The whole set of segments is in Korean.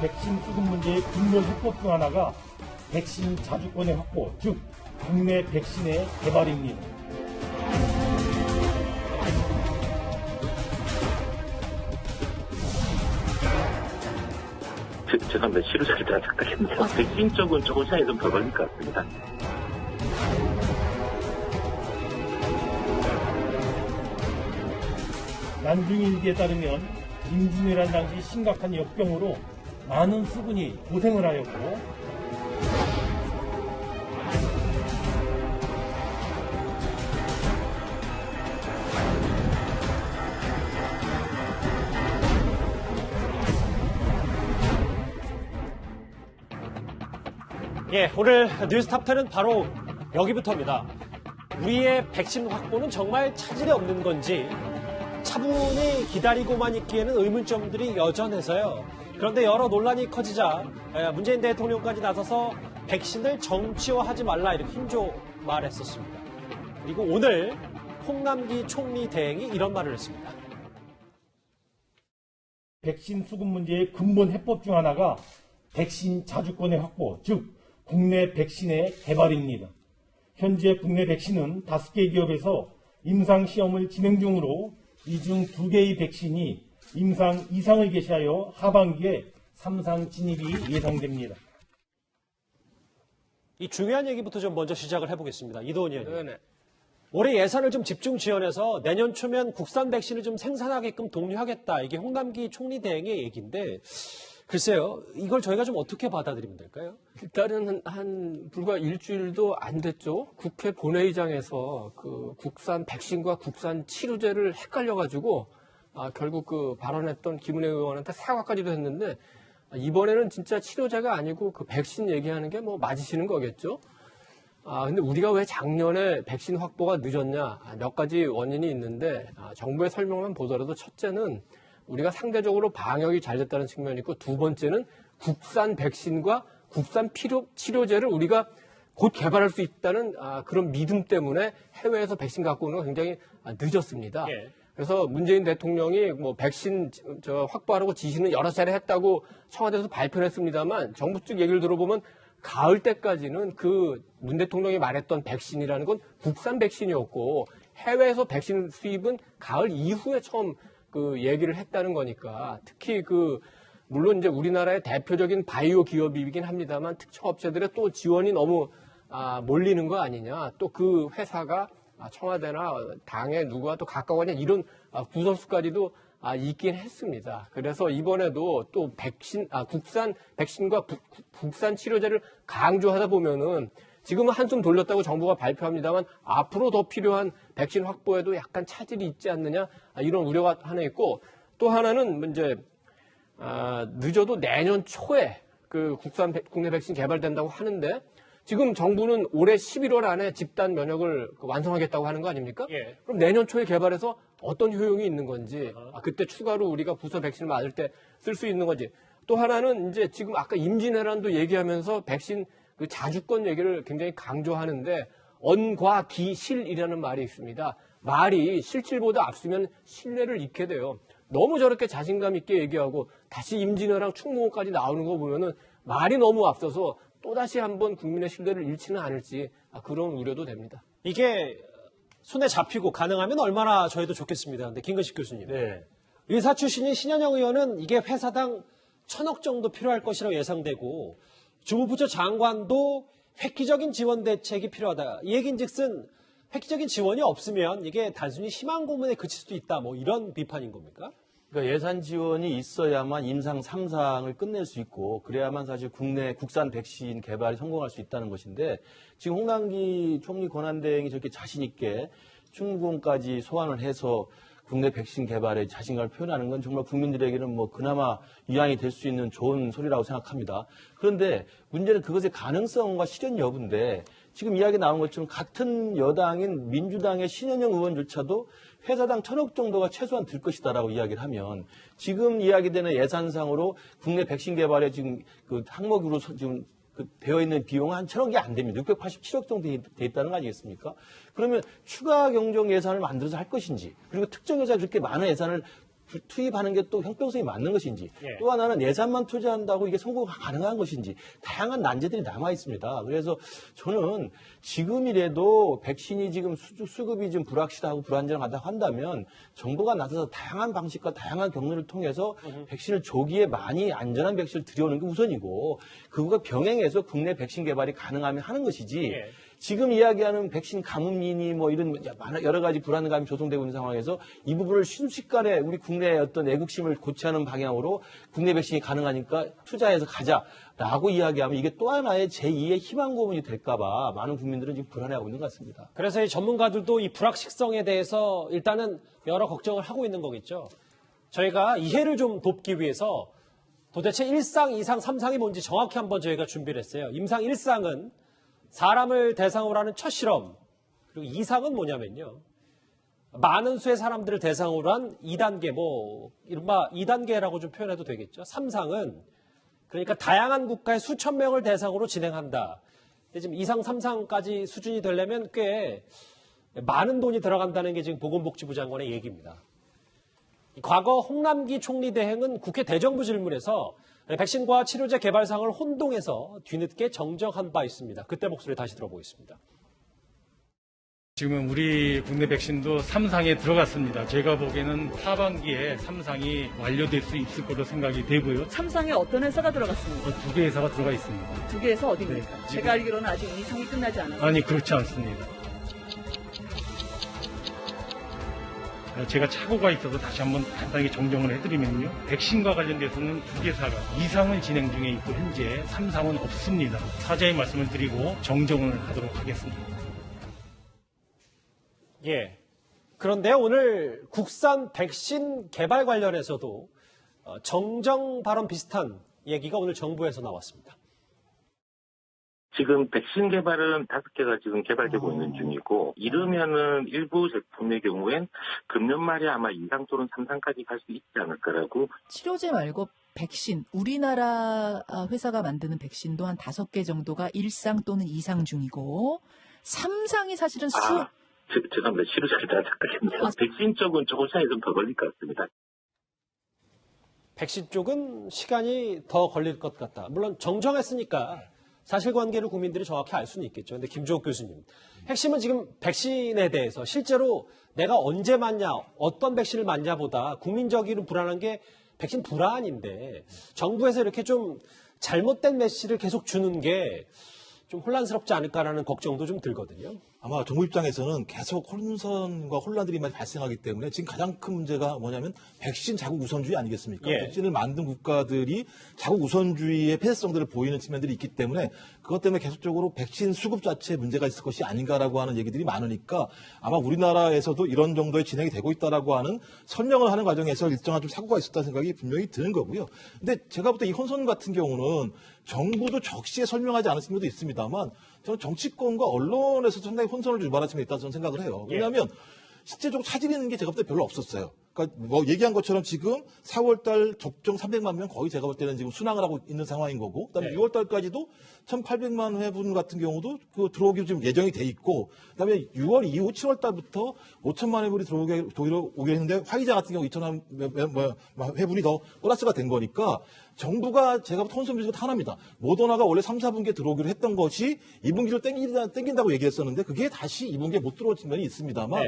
백신 수급 문제의 근본 해법 중 하나가 백신 자주권의 확보, 즉 국내 백신의 개발입니다. 죄송합니다. 치료자를 다 착각했네요. 백신 쪽은 조금 시간이 좀 더 걸릴 것 같습니다. 난중일 일기에 따르면 임진왜란 당시 심각한 역병으로 많은 수군이 고생을 하였고 예, 오늘 뉴스탑10은 바로 여기부터입니다. 우리의 백신 확보는 정말 차질이 없는 건지 차분히 기다리고만 있기에는 의문점들이 여전해서요. 그런데 여러 논란이 커지자 문재인 대통령까지 나서서 백신을 정치화하지 말라 이렇게 힘줘 말했었습니다. 그리고 오늘 홍남기 총리 대행이 이런 말을 했습니다. 백신 수급 문제의 근본 해법 중 하나가 백신 자주권의 확보, 즉 국내 백신의 개발입니다. 현재 국내 백신은 5개 기업에서 임상시험을 진행 중으로 이 중 2개의 백신이 임상 이상을 개시하여 하반기에 3상 진입이 예상됩니다. 이 중요한 얘기부터 좀 먼저 시작을 해보겠습니다. 이도원 의원님. 네네. 올해 예산을 좀 집중 지원해서 내년 초면 국산 백신을 좀 생산하게끔 독려하겠다. 이게 홍남기 총리 대행의 얘기인데 글쎄요. 이걸 저희가 좀 어떻게 받아들이면 될까요? 일단은 한 불과 일주일도 안 됐죠. 국회 본회의장에서 그 국산 백신과 국산 치료제를 헷갈려가지고 결국 그 발언했던 김은혜 의원한테 사과까지도 했는데 이번에는 진짜 치료제가 아니고 그 백신 얘기하는 게 뭐 맞으시는 거겠죠. 근데 우리가 왜 작년에 백신 확보가 늦었냐? 몇 가지 원인이 있는데 정부의 설명만 보더라도 첫째는 우리가 상대적으로 방역이 잘 됐다는 측면이 있고 두 번째는 국산 백신과 국산 치료제를 우리가 곧 개발할 수 있다는 그런 믿음 때문에 해외에서 백신 갖고 오는 거 굉장히 늦었습니다. 예. 그래서 문재인 대통령이 뭐 백신 확보하라고 지시는 여러 차례 했다고 청와대에서 발표를 했습니다만 정부 쪽 얘기를 들어보면 가을 때까지는 그 문 대통령이 말했던 백신이라는 건 국산 백신이었고 해외에서 백신 수입은 가을 이후에 처음 그 얘기를 했다는 거니까 특히 물론 이제 우리나라의 대표적인 바이오 기업이긴 합니다만 특정업체들의 또 지원이 너무 몰리는 거 아니냐. 또 그 회사가 청와대나 당에 누구와 또 가까워냐 이런 구설수까지도 있긴 했습니다. 그래서 이번에도 또 국산 백신과 국산 치료제를 강조하다 보면은 지금은 한숨 돌렸다고 정부가 발표합니다만 앞으로 더 필요한 백신 확보에도 약간 차질이 있지 않느냐 이런 우려가 하나 있고 또 하나는 이제 늦어도 내년 초에 그 국내 백신 개발된다고 하는데 지금 정부는 올해 11월 안에 집단 면역을 완성하겠다고 하는 거 아닙니까? 예. 그럼 내년 초에 개발해서 어떤 효용이 있는 건지 그때 추가로 우리가 부서 백신을 맞을 때 쓸 수 있는 건지 또 하나는 이제 지금 아까 임진왜란도 얘기하면서 백신 그 자주권 얘기를 굉장히 강조하는데 언과 기실이라는 말이 있습니다. 말이 실질보다 앞서면 신뢰를 잃게 돼요. 너무 저렇게 자신감 있게 얘기하고 다시 임진왜랑 충무공까지 나오는 거 보면은 말이 너무 앞서서 또다시 한번 국민의 신뢰를 잃지는 않을지 그런 우려도 됩니다. 이게 손에 잡히고 가능하면 얼마나 저희도 좋겠습니다. 근데 김근식 교수님. 네. 의사 출신인 신현영 의원은 이게 회사당 1,000억 정도 필요할 것이라고 예상되고 주무부처 장관도 획기적인 지원 대책이 필요하다. 이 얘기인즉슨 획기적인 지원이 없으면 이게 단순히 희망 고문에 그칠 수도 있다. 뭐 이런 비판인 겁니까? 그러니까 예산 지원이 있어야만 임상 3상을 끝낼 수 있고 그래야만 사실 국산 백신 개발이 성공할 수 있다는 것인데 지금 홍남기 총리 권한대행이 저렇게 자신 있게 충무공까지 소환을 해서 국내 백신 개발에 자신감을 표현하는 건 정말 국민들에게는 뭐 그나마 위안이 될 수 있는 좋은 소리라고 생각합니다. 그런데 문제는 그것의 가능성과 실현 여부인데 지금 이야기 나온 것처럼 같은 여당인 민주당의 신현영 의원조차도 회사당 1,000억 정도가 최소한 들 것이다라고 이야기를 하면 지금 이야기되는 예산상으로 국내 백신 개발에 지금 그 항목으로 지금 되어 있는 비용은 한 1,000억이 안 됩니다. 687억 정도 돼 있다는 거 아니겠습니까? 그러면 추가 경정 예산을 만들어서 할 것인지 그리고 특정 회사에 그렇게 많은 예산을 투입하는 게 또 형평성이 맞는 것인지 예. 또 하나는 예산만 투자한다고 이게 성공가 가능한 것인지 다양한 난제들이 남아 있습니다. 그래서 저는 지금이라도 백신이 지금 수급이 좀 불확실하고 불안정하다고 한다면 정부가 나서서 다양한 방식과 다양한 경로를 통해서 백신을 조기에 많이 안전한 백신을 들여오는 게 우선이고 그거가 병행해서 국내 백신 개발이 가능하면 하는 것이지 예. 지금 이야기하는 백신 가뭄이니 뭐 이런 여러 가지 불안감이 조성되고 있는 상황에서 이 부분을 순식간에 우리 국내의 어떤 애국심을 고취하는 방향으로 국내 백신이 가능하니까 투자해서 가자라고 이야기하면 이게 또 하나의 제2의 희망 고문이 될까봐 많은 국민들은 지금 불안해하고 있는 것 같습니다. 그래서 이 전문가들도 이 불확실성에 대해서 일단은 여러 걱정을 하고 있는 거겠죠. 저희가 이해를 좀 돕기 위해서 도대체 1상, 2상, 3상이 뭔지 정확히 한번 저희가 준비를 했어요. 임상 1상은 사람을 대상으로 하는 첫 실험, 그리고 2상은 뭐냐면요. 많은 수의 사람들을 대상으로 한 2단계, 이른바 2단계라고 좀 표현해도 되겠죠. 3상은 그러니까 다양한 국가의 수천 명을 대상으로 진행한다. 근데 지금 2상, 3상까지 수준이 되려면 꽤 많은 돈이 들어간다는 게 지금 보건복지부 장관의 얘기입니다. 과거 홍남기 총리 대행은 국회 대정부 질문에서 백신과 치료제 개발 사항을 혼동해서 뒤늦게 정정한 바 있습니다. 그때 목소리 다시 들어보겠습니다. 지금은 우리 국내 백신도 3상에 들어갔습니다. 제가 보기에는 하반기에 3상이 완료될 수 있을 거로 생각이 되고요. 3상에 어떤 회사가 들어갔습니까? 2개 회사가 들어가 있습니다. 2개 회사 어디입니까? 네, 지금- 제가 알기로는 아직 2상이 끝나지 않았어요. 아니, 그렇지 않습니다. 제가 착오가 있어서 다시 한번 간단하게 정정을 해드리면요. 백신과 관련돼서는 2개사가 2상은 진행 중에 있고 현재 3상은 없습니다. 사죄의 말씀을 드리고 정정을 하도록 하겠습니다. 예. 그런데 오늘 국산 백신 개발 관련해서도 정정 발언 비슷한 얘기가 오늘 정부에서 나왔습니다. 지금 백신 개발은 5개가 지금 개발되고 있는 중이고 이르면은 일부 제품의 경우엔 금년 말에 아마 2상 또는 3상까지 갈 수 있지 않을까라고. 치료제 말고 백신, 우리나라 회사가 만드는 백신도 한 5개 정도가 1상 또는 2상 중이고 3상이 사실은 죄송합니다. 치료제를 다 착각했네요. 백신 쪽은 조금 시간이 좀 더 걸릴 것 같습니다. 백신 쪽은 시간이 더 걸릴 것 같다. 물론 정정했으니까 사실관계를 국민들이 정확히 알 수는 있겠죠. 근데 김종욱 교수님, 핵심은 지금 백신에 대해서 실제로 내가 언제 맞냐, 어떤 백신을 맞냐보다 국민적으로 불안한 게 백신 불안인데 정부에서 이렇게 좀 잘못된 메시지를 계속 주는 게 좀 혼란스럽지 않을까라는 걱정도 좀 들거든요. 아마 정부 입장에서는 계속 혼선과 혼란들이 많이 발생하기 때문에 지금 가장 큰 문제가 뭐냐면 백신 자국 우선주의 아니겠습니까? 예. 백신을 만든 국가들이 자국 우선주의의 폐쇄성들을 보이는 측면들이 있기 때문에 그것 때문에 계속적으로 백신 수급 자체에 문제가 있을 것이 아닌가라고 하는 얘기들이 많으니까 아마 우리나라에서도 이런 정도의 진행이 되고 있다라고 하는 설명을 하는 과정에서 일정한 좀 사고가 있었다는 생각이 분명히 드는 거고요. 근데 제가 볼 때 이 혼선 같은 경우는 정부도 적시에 설명하지 않은 측면도 있습니다만 저는 정치권과 언론에서 상당히 혼선을 유발한 측면이 있다고 저는 생각을 해요. 왜냐하면 실제적으로 차질있는 게 제가 볼 때 별로 없었어요. 그러니까 뭐 얘기한 것처럼 지금 4월달 접종 300만 명 거의 제가 볼 때는 지금 순항을 하고 있는 상황인 거고, 그다음에 6월달까지도 1,800만 회분 같은 경우도 그 들어오기 지금 예정이 돼 있고, 그다음에 6월 이후 7월달부터 5천만 회분이 들어오게 했는데 화이자 같은 경우 2,000만 회분이 더 플러스가 된 거니까. 정부가 제가 혼선 비즈가 하나입니다. 모더나가 원래 3, 4분기에 들어오기로 했던 것이 2분기로 땡긴다고 얘기했었는데 그게 다시 2분기에 못 들어온 측면이 있습니다만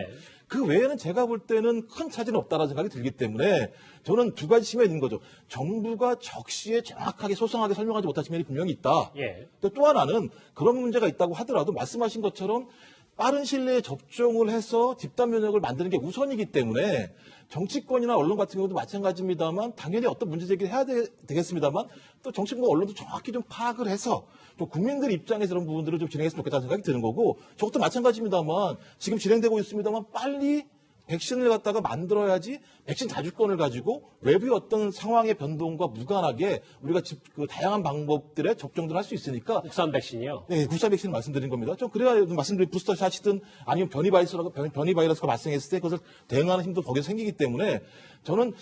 그 외에는 제가 볼 때는 큰 차질은 없다라는 생각이 들기 때문에 저는 두 가지 측면이 있는 거죠. 정부가 적시에 정확하게 소상하게 설명하지 못한 측면이 분명히 있다. 또 하나는 그런 문제가 있다고 하더라도 말씀하신 것처럼 빠른 시일 내에 접종을 해서 집단 면역을 만드는 게 우선이기 때문에 정치권이나 언론 같은 경우도 마찬가지입니다만 당연히 어떤 문제 제기를 해야 되겠습니다만 또 정치권과 언론도 정확히 좀 파악을 해서 또 국민들 입장에서 이런 부분들을 좀 진행했으면 좋겠다는 생각이 드는 거고 저것도 마찬가지입니다만 지금 진행되고 있습니다만 빨리 백신을 갖다가 만들어야지 백신 자주권을 가지고 외부의 어떤 상황의 변동과 무관하게 우리가 그 다양한 방법들의 접종들을 할 수 있으니까. 국산 백신이요? 네, 국산 백신을 말씀드린 겁니다. 좀 그래야 말씀드린 부스터샷이든 아니면 변이 바이러스가 발생했을 때 그것을 대응하는 힘도 거기서 생기기 때문에 저는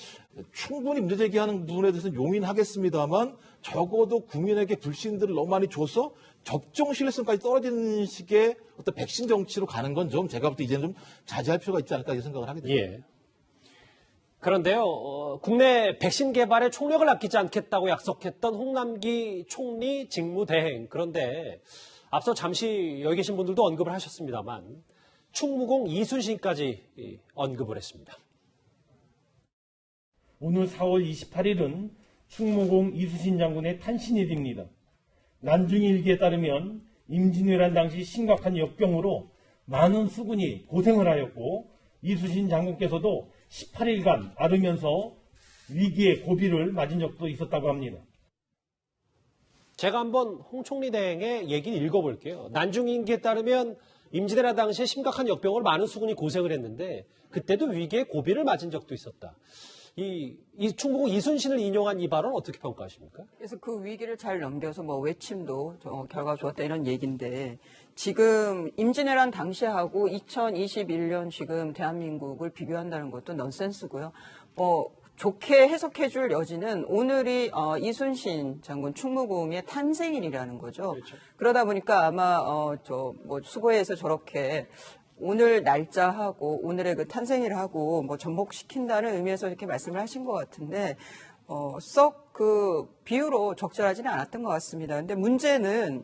충분히 문제 제기하는 부분에 대해서는 용인하겠습니다만 적어도 국민에게 불신들을 너무 많이 줘서 접종 신뢰성까지 떨어지는 식의 어떤 백신 정치로 가는 건 좀 제가 볼 때 이제는 좀 자제할 필요가 있지 않을까 이런 생각을 하게 됩니다. 그런데요, 국내 백신 개발에 총력을 아끼지 않겠다고 약속했던 홍남기 총리 직무대행. 그런데 앞서 잠시 여기 계신 분들도 언급을 하셨습니다만 충무공 이순신까지 언급을 했습니다. 오늘 4월 28일은 충무공 이순신 장군의 탄신일입니다. 난중일 일기에 따르면 임진왜란 당시 심각한 역병으로 많은 수군이 고생을 하였고 이순신 장군께서도 18일간 앓으면서 위기의 고비를 맞은 적도 있었다고 합니다. 제가 한번 홍 총리 대행의 얘기를 읽어볼게요. 난중일기에 따르면 임진왜란 당시에 심각한 역병으로 많은 수군이 고생을 했는데 그때도 위기의 고비를 맞은 적도 있었다. 이 충무공 이순신을 인용한 이 발언 어떻게 평가하십니까? 그래서 그 위기를 잘 넘겨서 뭐 외침도 결과가 좋았다 이런 얘기인데 지금 임진왜란 당시하고 2021년 지금 대한민국을 비교한다는 것도 넌센스고요. 좋게 해석해 줄 여지는 오늘이 이순신 장군 충무공의 탄생일이라는 거죠. 그렇죠. 그러다 보니까 아마 수고해서 저렇게 오늘 날짜하고 오늘의 그 탄생일하고 뭐 전복시킨다는 의미에서 이렇게 말씀을 하신 것 같은데 썩 그 비유로 적절하지는 않았던 것 같습니다. 근데 문제는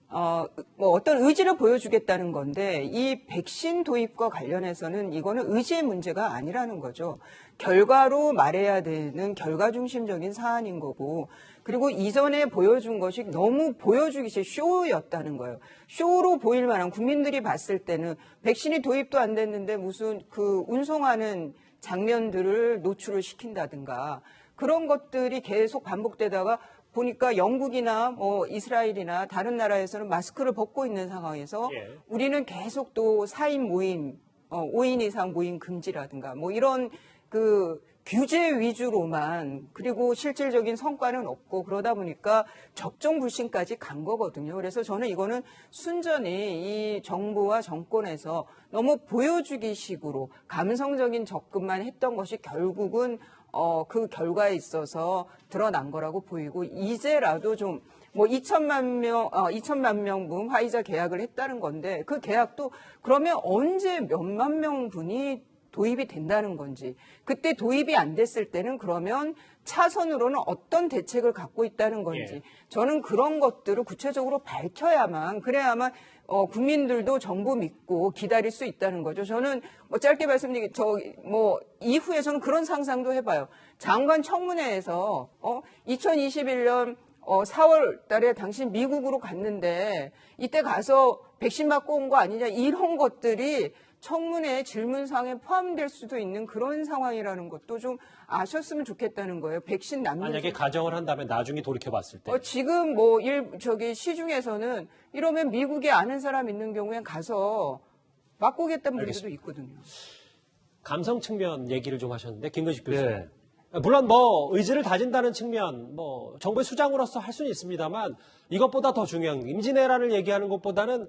어떤 의지를 보여주겠다는 건데 이 백신 도입과 관련해서는 이거는 의지의 문제가 아니라는 거죠. 결과로 말해야 되는 결과 중심적인 사안인 거고 그리고 이전에 보여준 것이 너무 보여주기 싫은 쇼였다는 거예요. 쇼로 보일 만한 국민들이 봤을 때는 백신이 도입도 안 됐는데 무슨 그 운송하는 장면들을 노출을 시킨다든가 그런 것들이 계속 반복되다가 보니까 영국이나 뭐 이스라엘이나 다른 나라에서는 마스크를 벗고 있는 상황에서 우리는 계속 또 4인 모임, 5인 이상 모임 금지라든가 뭐 이런 그 규제 위주로만 그리고 실질적인 성과는 없고 그러다 보니까 접종 불신까지 간 거거든요. 그래서 저는 이거는 순전히 이 정부와 정권에서 너무 보여주기 식으로 감성적인 접근만 했던 것이 결국은 그 결과에 있어서 드러난 거라고 보이고 이제라도 좀 뭐 2천만 명분 화이자 계약을 했다는 건데 그 계약도 그러면 언제 몇만 명분이 도입이 된다는 건지 그때 도입이 안 됐을 때는 그러면 차선으로는 어떤 대책을 갖고 있다는 건지 저는 그런 것들을 구체적으로 밝혀야만 그래야만 국민들도 정부 믿고 기다릴 수 있다는 거죠. 저는 뭐 짧게 말씀드리기 이후에 저는 그런 상상도 해봐요. 장관 청문회에서 2021년 4월 달에 당신 미국으로 갔는데 이때 가서 백신 맞고 온 거 아니냐 이런 것들이 청문회 질문상에 포함될 수도 있는 그런 상황이라는 것도 좀 아셨으면 좋겠다는 거예요. 백신 남용 만약에 가정을 한다면 나중에 돌이켜봤을 때 지금 시중에서는 이러면 미국에 아는 사람 있는 경우엔 가서 맞고 오겠다는 분들도 있거든요. 감성 측면 얘기를 좀 하셨는데 김근식 교수님. 물론 의지를 다진다는 측면, 정부의 수장으로서 할 수는 있습니다만 이것보다 더 중요한 임진왜란을 얘기하는 것보다는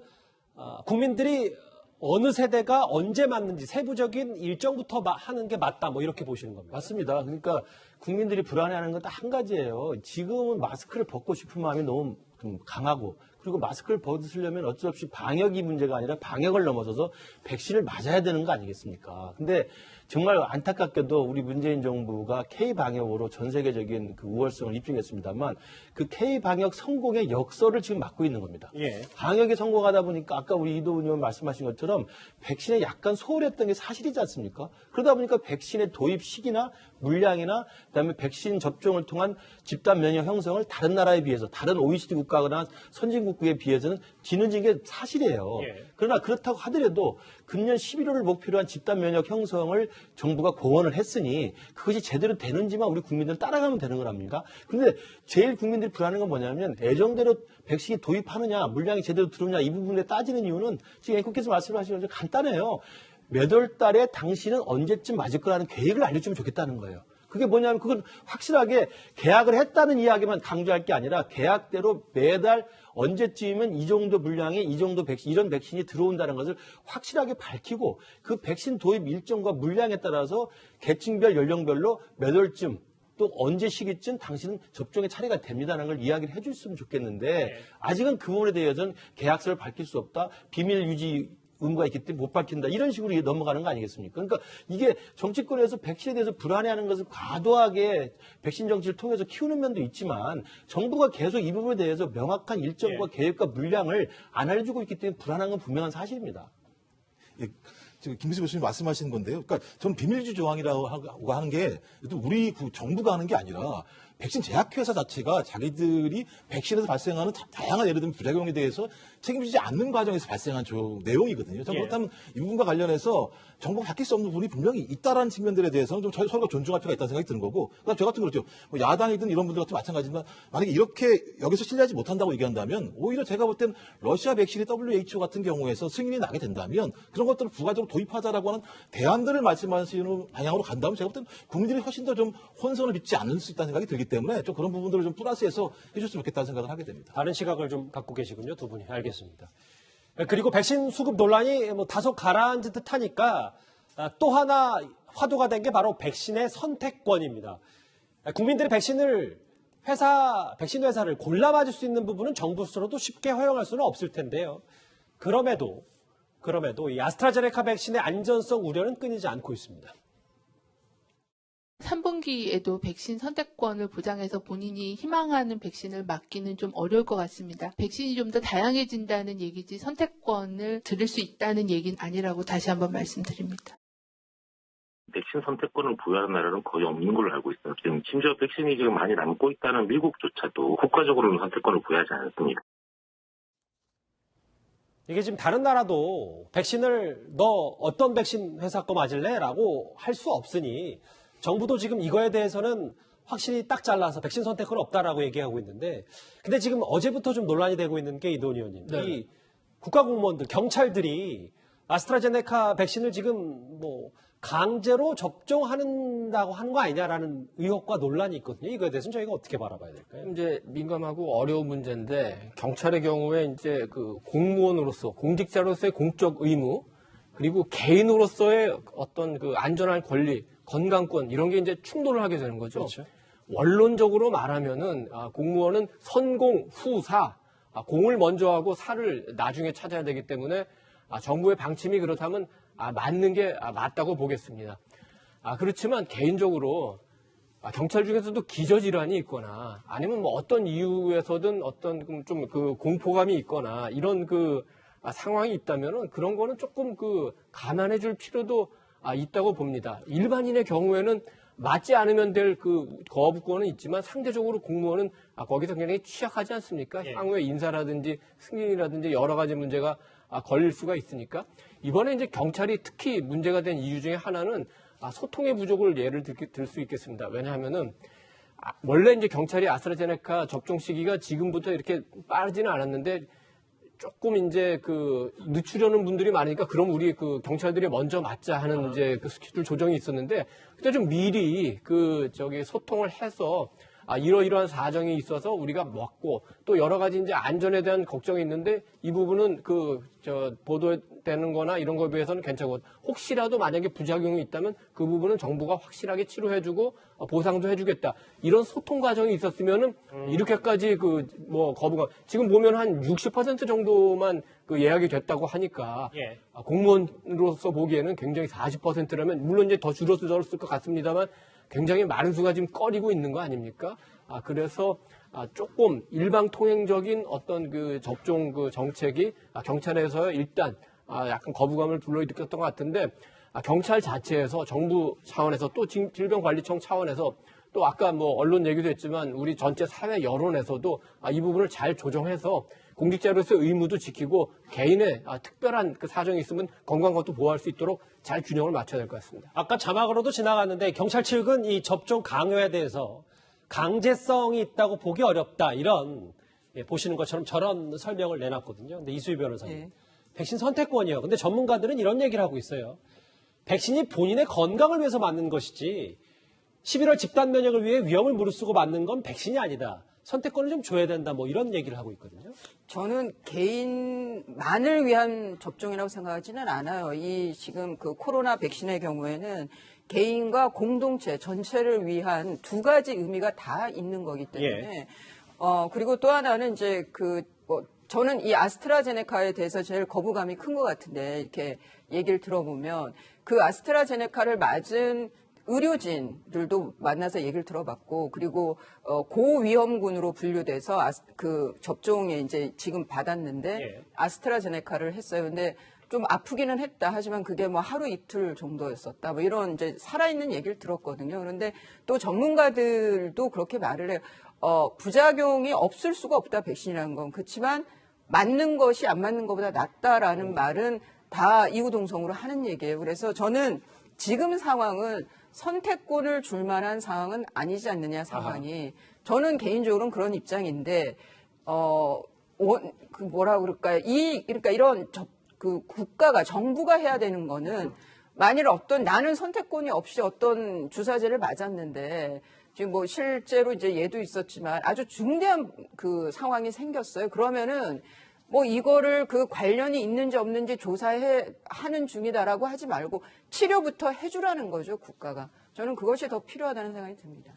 국민들이 어느 세대가 언제 맞는지 세부적인 일정부터 하는 게 맞다 이렇게 보시는 겁니다. 맞습니다. 그러니까 국민들이 불안해하는 건 딱 한 가지예요. 지금은 마스크를 벗고 싶은 마음이 너무 좀 강하고 그리고 마스크를 벗으려면 어쩔 수 없이 방역이 문제가 아니라 방역을 넘어서서 백신을 맞아야 되는 거 아니겠습니까? 근데 정말 안타깝게도 우리 문재인 정부가 K방역으로 전 세계적인 그 우월성을 입증했습니다만 그 K방역 성공의 역설을 지금 맡고 있는 겁니다. 방역에 성공하다 보니까 아까 우리 이도훈 의원 말씀하신 것처럼 백신에 약간 소홀했던 게 사실이지 않습니까? 그러다 보니까 백신의 도입 시기나 물량이나 그다음에 백신 접종을 통한 집단 면역 형성을 다른 나라에 비해서 다른 OECD 국가나 선진국에 비해서는 뒤늦은 게 사실이에요. 그러나 그렇다고 하더라도 금년 11월을 목표로 한 집단 면역 형성을 정부가 공언을 했으니 그것이 제대로 되는지만 우리 국민들은 따라가면 되는 거랍니까? 그런데 제일 국민들이 불안한 건 뭐냐면 예정대로 백신이 도입하느냐 물량이 제대로 들어오느냐 이 부분에 따지는 이유는 지금 앵커께서 말씀하신 것처럼 간단해요. 몇 월 달에 당신은 언제쯤 맞을 거라는 계획을 알려주면 좋겠다는 거예요. 그게 뭐냐면 그건 확실하게 계약을 했다는 이야기만 강조할 게 아니라 계약대로 매달 언제쯤이면 이 정도 물량에 이 정도 백신, 이런 백신이 들어온다는 것을 확실하게 밝히고 그 백신 도입 일정과 물량에 따라서 계층별 연령별로 몇 월쯤 또 언제 시기쯤 당신은 접종의 차례가 됩니다라는 걸 이야기를 해줬으면 좋겠는데 아직은 그 부분에 대해서는 계약서를 밝힐 수 없다. 비밀 유지 의무가 있기 때문에 못 밝힌다. 이런 식으로 이게 넘어가는 거 아니겠습니까? 그러니까 이게 정치권에서 백신에 대해서 불안해하는 것을 과도하게 백신 정치를 통해서 키우는 면도 있지만 정부가 계속 이 부분에 대해서 명확한 일정과 계획과 물량을 안 알려주고 있기 때문에 불안한 건 분명한 사실입니다. 예, 지금 김수희 교수님 말씀하시는 건데요. 그러니까 저는 비밀주의 조항이라고 하는 게 우리 정부가 하는 게 아니라 백신 제약회사 자체가 자기들이 백신에서 발생하는 다양한 예를 들면 부작용에 대해서 책임지지 않는 과정에서 발생한 내용이거든요. 저는 그렇다면 이 부분과 관련해서 정부가 바뀔 수 없는 부분이 분명히 있다라는 측면들에 대해서는 좀 서로가 존중할 필요가 있다는 생각이 드는 거고, 그다음 저 같은 그렇죠. 뭐 야당이든 이런 분들 같은 마찬가지지만 만약에 이렇게 여기서 신뢰하지 못한다고 얘기한다면 오히려 제가 볼 때는 러시아 백신이 WHO 같은 경우에서 승인이 나게 된다면 그런 것들을 부가적으로 도입하자라고 하는 대안들을 말씀하시는 방향으로 간다면 제가 볼 때는 국민들이 훨씬 더 좀 혼선을 빚지 않을 수 있다는 생각이 들기 때문에 좀 그런 부분들을 좀 플러스해서 해줬으면 좋겠다는 생각을 하게 됩니다. 다른 시각을 좀 갖고 계시군요, 두 분이. 알겠습니다. 그리고 백신 수급 논란이 뭐 다소 가라앉은 듯하니까 또 하나 화두가 된 게 바로 백신의 선택권입니다. 국민들이 백신 회사를 골라 맞을 수 있는 부분은 정부 스스로도 쉽게 허용할 수는 없을 텐데요. 그럼에도 이 아스트라제네카 백신의 안전성 우려는 끊이지 않고 있습니다. 3분기에도 백신 선택권을 보장해서 본인이 희망하는 백신을 맞기는 좀 어려울 것 같습니다. 백신이 좀 더 다양해진다는 얘기지 선택권을 들을 수 있다는 얘기는 아니라고 다시 한번 말씀드립니다. 백신 선택권을 부여하는 나라는 거의 없는 걸로 알고 있어요. 지금 심지어 백신이 지금 많이 남고 있다는 미국조차도 국가적으로는 선택권을 부여하지 않습니다. 이게 지금 다른 나라도 백신을 너 어떤 백신 회사 거 맞을래? 라고 할 수 없으니 정부도 지금 이거에 대해서는 확실히 딱 잘라서 백신 선택은 없다라고 얘기하고 있는데, 근데 지금 어제부터 좀 논란이 되고 있는 게 이도훈 의원님, 이 국가공무원들, 경찰들이 아스트라제네카 백신을 지금 뭐 강제로 접종한다고 하는 거 아니냐라는 의혹과 논란이 있거든요. 이거에 대해서는 저희가 어떻게 바라봐야 될까요? 이제 민감하고 어려운 문제인데 경찰의 경우에 이제 그 공무원으로서 공직자로서의 공적 의무 그리고 개인으로서의 어떤 그 안전한 권리, 건강권 이런 게 이제 충돌을 하게 되는 거죠. 그렇죠. 원론적으로 말하면은 공무원은 선공 후사, 공을 먼저 하고 사를 나중에 찾아야 되기 때문에 정부의 방침이 그렇다면 맞는 게 맞다고 보겠습니다. 그렇지만 개인적으로 경찰 중에서도 기저질환이 있거나 아니면 뭐 어떤 이유에서든 어떤 좀 그 공포감이 있거나 이런 그 상황이 있다면은 그런 거는 조금 그 감안해 줄 필요도 있다고 봅니다. 일반인의 경우에는 맞지 않으면 될 그 거부권은 있지만 상대적으로 공무원은 거기서 굉장히 취약하지 않습니까? 향후에 인사라든지 승인이라든지 여러 가지 문제가 걸릴 수가 있으니까 이번에 이제 경찰이 특히 문제가 된 이유 중에 하나는 소통의 부족을 예를 들 수 있겠습니다. 왜냐하면은 원래 이제 경찰이 아스트라제네카 접종 시기가 지금부터 이렇게 빠르지는 않았는데 조금 이제 그 늦추려는 분들이 많으니까 그럼 우리 그 경찰들이 먼저 맞자 하는 이제 그 스케줄 조정이 있었는데 그때 좀 미리 그 소통을 해서 이러이러한 사정이 있어서 우리가 먹고 또 여러 가지 이제 안전에 대한 걱정이 있는데 이 부분은 보도되는 거나 이런 거에 비해서는 괜찮고 혹시라도 만약에 부작용이 있다면 그 부분은 정부가 확실하게 치료해주고 보상도 해주겠다. 이런 소통 과정이 있었으면은 이렇게까지 거부감. 지금 보면 한 60% 정도만 그 예약이 됐다고 하니까 공무원으로서 보기에는 굉장히 40%라면 물론 이제 더 줄었을 것 같습니다만 굉장히 많은 수가 지금 꺼리고 있는 거 아닙니까? 그래서 조금 일방통행적인 어떤 그 접종 그 정책이 경찰에서 일단 약간 거부감을 불러일으켰던 것 같은데 경찰 자체에서 정부 차원에서 또 질병관리청 차원에서 또 아까 뭐 언론 얘기도 했지만 우리 전체 사회 여론에서도 이 부분을 잘 조정해서 공직자로서의 의무도 지키고 개인의 특별한 그 사정이 있으면 건강것도 보호할 수 있도록 잘 균형을 맞춰야 될 것 같습니다. 아까 자막으로도 지나갔는데 경찰 측은 이 접종 강요에 대해서 강제성이 있다고 보기 어렵다 이런 보시는 것처럼 저런 설명을 내놨거든요. 근데 이수희 변호사님 백신 선택권이요. 근데 전문가들은 이런 얘기를 하고 있어요. 백신이 본인의 건강을 위해서 맞는 것이지 11월 집단 면역을 위해 위험을 무릅쓰고 맞는 건 백신이 아니다. 선택권을 좀 줘야 된다. 뭐 이런 얘기를 하고 있거든요. 저는 개인만을 위한 접종이라고 생각하지는 않아요. 이 지금 그 코로나 백신의 경우에는 개인과 공동체 전체를 위한 두 가지 의미가 다 있는 거기 때문에 그리고 또 하나는 이제 저는 이 아스트라제네카에 대해서 제일 거부감이 큰 것 같은데 이렇게 얘기를 들어보면 그 아스트라제네카를 맞은 의료진들도 만나서 얘기를 들어봤고 그리고 고위험군으로 분류돼서 그 접종에 이제 지금 받았는데 예. 아스트라제네카를 했어요. 근데 좀 아프기는 했다. 하지만 그게 뭐 하루 이틀 정도였었다. 뭐 이런 이제 살아있는 얘기를 들었거든요. 그런데 또 전문가들도 그렇게 말을 해요. 부작용이 없을 수가 없다. 백신이라는 건. 그렇지만 맞는 것이 안 맞는 것보다 낫다라는 말은 다 이구동성으로 하는 얘기예요. 그래서 저는 지금 상황은 선택권을 줄 만한 상황은 아니지 않느냐, 상황이. 저는 개인적으로는 그런 입장인데, 그 뭐라 그럴까요? 그러니까 이런 그 국가가, 정부가 해야 되는 거는 만일 나는 선택권이 없이 어떤 주사제를 맞았는데, 지금 뭐 실제로 이제 예도 있었지만 아주 중대한 그 상황이 생겼어요. 그러면은 뭐 이거를 그 관련이 있는지 없는지 하는 중이다라고 하지 말고 치료부터 해주라는 거죠, 국가가. 저는 그것이 더 필요하다는 생각이 듭니다.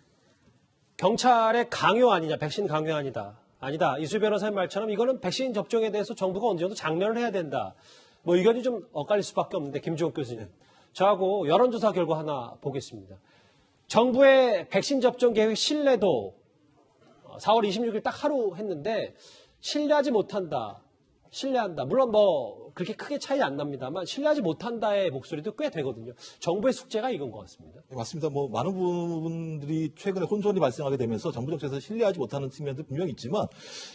경찰의 강요 아니냐, 백신 강요 아니다. 아니다. 이수 변호사님 말처럼 이거는 백신 접종에 대해서 정부가 어느 정도 장려를 해야 된다. 뭐 의견이 좀 엇갈릴 수밖에 없는데, 김종욱 교수님. 저하고 여론조사 결과 하나 보겠습니다. 정부의 백신 접종 계획 신뢰도 4월 26일 딱 하루 했는데 신뢰하지 못한다. 신뢰한다. 물론 뭐 그렇게 크게 차이 안 납니다만 신뢰하지 못한다의 목소리도 꽤 되거든요. 정부의 숙제가 이건 것 같습니다. 네, 맞습니다. 뭐 많은 부분들이 최근에 혼선이 발생하게 되면서 정부 정책에서 신뢰하지 못하는 측면도 분명히 있지만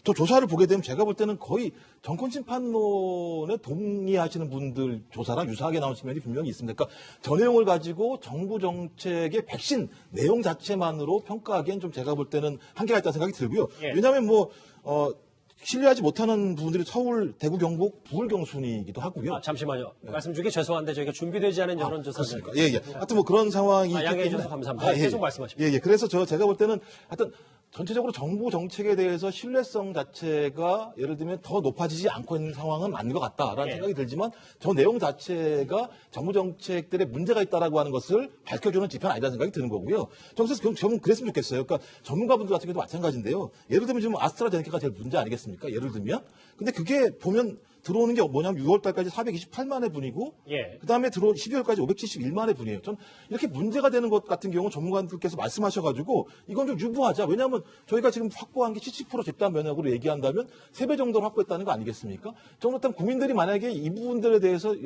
저 조사를 보게 되면 제가 볼 때는 거의 정권 심판론에 동의하시는 분들 조사랑 유사하게 나온 측면이 분명히 있습니다. 그러니까 저 내용을 가지고 정부 정책의 백신 내용 자체만으로 평가하기엔 좀 제가 볼 때는 한계가 있다는 생각이 들고요. 예. 왜냐하면 신뢰하지 못하는 부분들이 서울, 대구, 경북, 부울경 순이기도 하고요. 잠시만요. 말씀 중에 죄송한데 저희가 준비되지 않은 여론조사를. 그렇습니까? 예. 하여튼 뭐 그런 상황이 양해해 있기 주셔서 때문에. 감사합니다. 계속 말씀하십시오. 예. 그래서 제가 볼 때는 하여튼 전체적으로 정부 정책에 대해서 신뢰성 자체가 예를 들면 더 높아지지 않고 있는 상황은 맞는 것 같다라는 예. 생각이 들지만 저 내용 자체가 정부 정책들의 문제가 있다라고 하는 것을 밝혀주는 지표는 아니라는 생각이 드는 거고요. 저는 그랬으면 좋겠어요. 그러니까 전문가분들 같은 경우도 마찬가지인데요. 예를 들면 지금 아스트라제네카가 제일 문제 아니겠습니까? 예를 들면. 근데 그게 보면 들어오는 게 뭐냐면 6월 달까지 428만의 분이고 예. 그다음에 12월까지 571만의 분이에요. 전 이렇게 문제가 되는 것 같은 경우 전문가들께서 말씀하셔가지고 이건 좀 유보하자. 왜냐하면 저희가 지금 확보한 게 70% 집단 면역으로 얘기한다면 3배 정도를 확보했다는 거 아니겠습니까? 저는 일단 국민들이 만약에 이 부분들에 대해서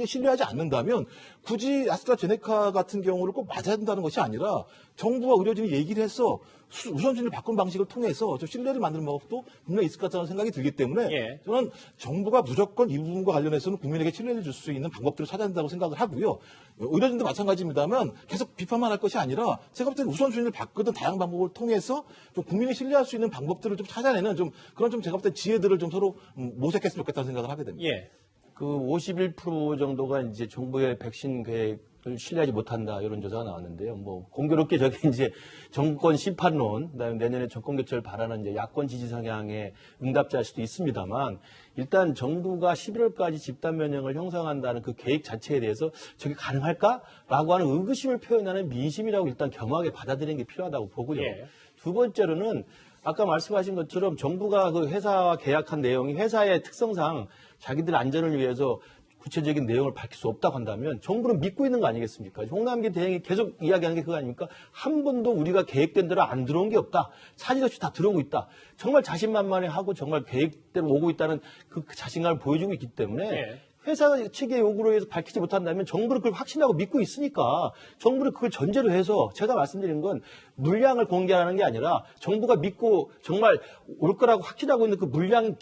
신뢰하지 않는다면 굳이 아스트라제네카 같은 경우를 꼭 맞아야 된다는 것이 아니라 정부와 의료진이 얘기를 해서 우선순위를 바꾼 방식을 통해서 저 신뢰를 만드는 방법도 분명히 있을 것 같다는 생각이 들기 때문에 예. 저는 정부가 무조건 이 부분과 관련해서는 국민에게 신뢰를 줄 수 있는 방법들을 찾아야 된다고 생각을 하고요. 의료진도 마찬가지입니다만 계속 비판만 할 것이 아니라 제가 볼 때는 우선순위를 바꾸든 다양한 방법을 통해서 좀 국민이 신뢰할 수 있는 방법들을 좀 찾아내는 그런 제가 볼 때 지혜들을 좀 서로 모색했으면 좋겠다는 생각을 하게 됩니다. 예. 그 51% 정도가 이제 정부의 백신 계획을 신뢰하지 못한다 이런 조사가 나왔는데요. 뭐 공교롭게 저게 이제 정권 심판론, 그다음에 내년에 정권 교체를 바라는 이제 야권 지지 성향의 응답자일 수도 있습니다만 일단 정부가 11월까지 집단 면역을 형성한다는 그 계획 자체에 대해서 저게 가능할까라고 하는 의구심을 표현하는 민심이라고 일단 겸허하게 받아들이는 게 필요하다고 보고요. 예. 두 번째로는 아까 말씀하신 것처럼 정부가 그 회사와 계약한 내용이 회사의 특성상 자기들 안전을 위해서 구체적인 내용을 밝힐 수 없다고 한다면 정부는 믿고 있는 거 아니겠습니까? 홍남기 대행이 계속 이야기하는 게 그거 아닙니까? 한 번도 우리가 계획된 대로 안 들어온 게 없다. 사실 없이 다 들어오고 있다. 정말 자신만만해하고 정말 계획대로 오고 있다는 그 자신감을 보여주고 있기 때문에 네. 회사 측의 요구로 해서 밝히지 못한다면 정부는 그걸 확신하고 믿고 있으니까 정부는 그걸 전제로 해서 제가 말씀드리는 건 물량을 공개하는 게 아니라 정부가 믿고 정말 올 거라고 확신하고 있는 그 물량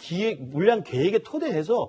계획에 토대해서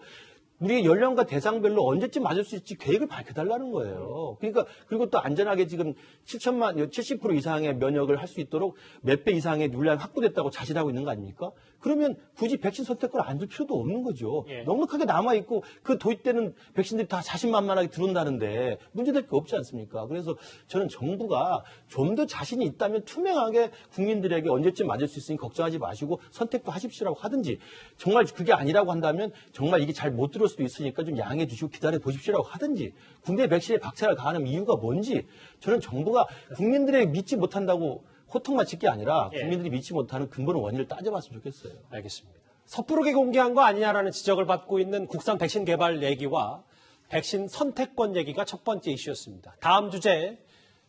우리의 연령과 대상별로 언제쯤 맞을 수 있지 계획을 밝혀달라는 거예요. 그러니까 그리고 또 안전하게 지금 70% 이상의 면역을 할 수 있도록 몇 배 이상의 물량이 확보됐다고 자신하고 있는 거 아닙니까? 그러면 굳이 백신 선택권을 안 줄 필요도 없는 거죠. 예. 넉넉하게 남아있고 그 도입되는 백신들이 다 자신만만하게 들어온다는데 문제될 게 없지 않습니까? 그래서 저는 정부가 좀 더 자신이 있다면 투명하게 국민들에게 언제쯤 맞을 수 있으니 걱정하지 마시고 선택도 하십시오라고 하든지 정말 그게 아니라고 한다면 정말 이게 잘 못 들어올 수도 있으니까 좀 양해해 주시고 기다려 보십시오라고 하든지 국내 백신에 박차를 가하는 이유가 뭔지 저는 정부가 국민들에게 믿지 못한다고 호통만 칠 게 아니라 예. 국민들이 믿지 못하는 근본 원인을 따져봤으면 좋겠어요. 알겠습니다. 섣부르게 공개한 거 아니냐라는 지적을 받고 있는 국산 백신 개발 얘기와 백신 선택권 얘기가 첫 번째 이슈였습니다. 다음 주제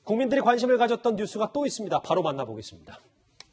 국민들이 관심을 가졌던 뉴스가 또 있습니다. 바로 만나보겠습니다.